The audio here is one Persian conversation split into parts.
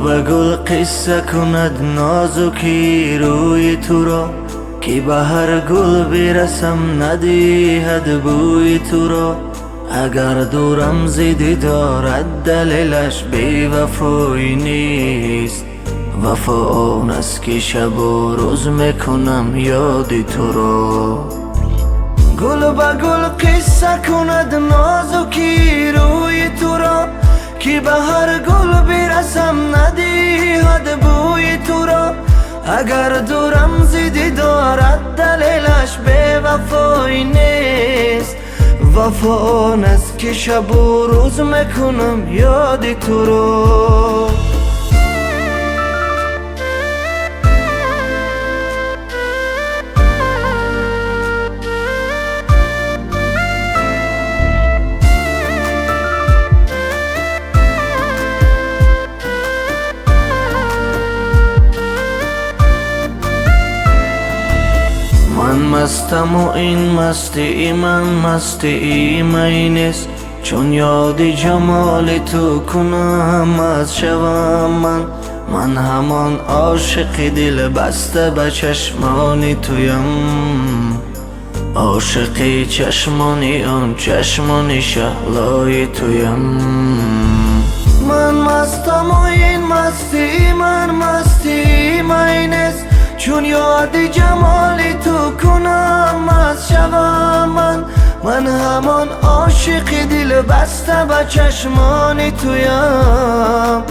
به گل قصه کند نازکی روی تو را، که به هر گل برسم ندهد بوی تو را. اگر دورم زیدی دارد دلیلش بی وفایی نیست، وفا آن است که شب و روز میکنم یاد تو را. گل به گل قصه کند نازکی روی تو را، که به هر گل برسم ندهد بوی تو را. اگر دورم زیدی دارد دلیلش بی وفایی نیست، وفا آن است که شب و روز میکنم یاد تو را. من مستم و این مستی من مستی می نیست، چون یاد جمال تو کنم از شوم من همان عاشق دل بسته به چشمان تویم، عاشق چشمانی آن چشمان شهلای تویم. من مستم و این مستی من مستی می نیست، چون یاد جمال تو کنم از شوم من همان عاشق دل بسته به چشمان تویم،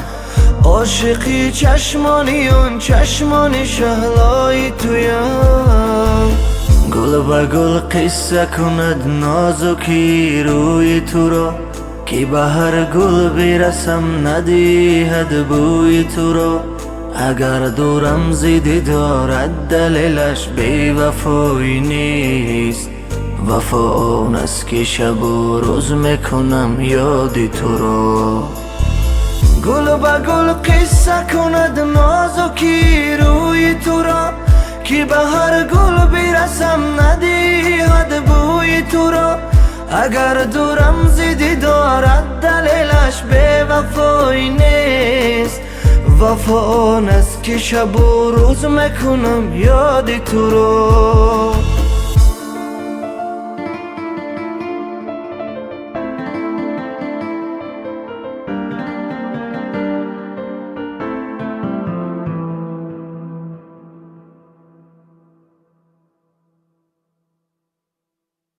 عاشقی چشمانی اون چشمان شهلای تویم. گل به گل قصه کند نازکی روی تو را، که به هر گل برسم ندهد بوی تو را. اگر دورم زیدی دارد دلیلش بی وفایی نیست، وفا آن است که شب و روز میکنم یاد تو را. گل به گل قصه کند نازکی روی تو را، که به هر گل برسم ندهد بوی تو را. اگر دورم زیدی دارد دلیلش بی وفایی نیست، وفا آن است که شب و روز میکنم یاد تو را.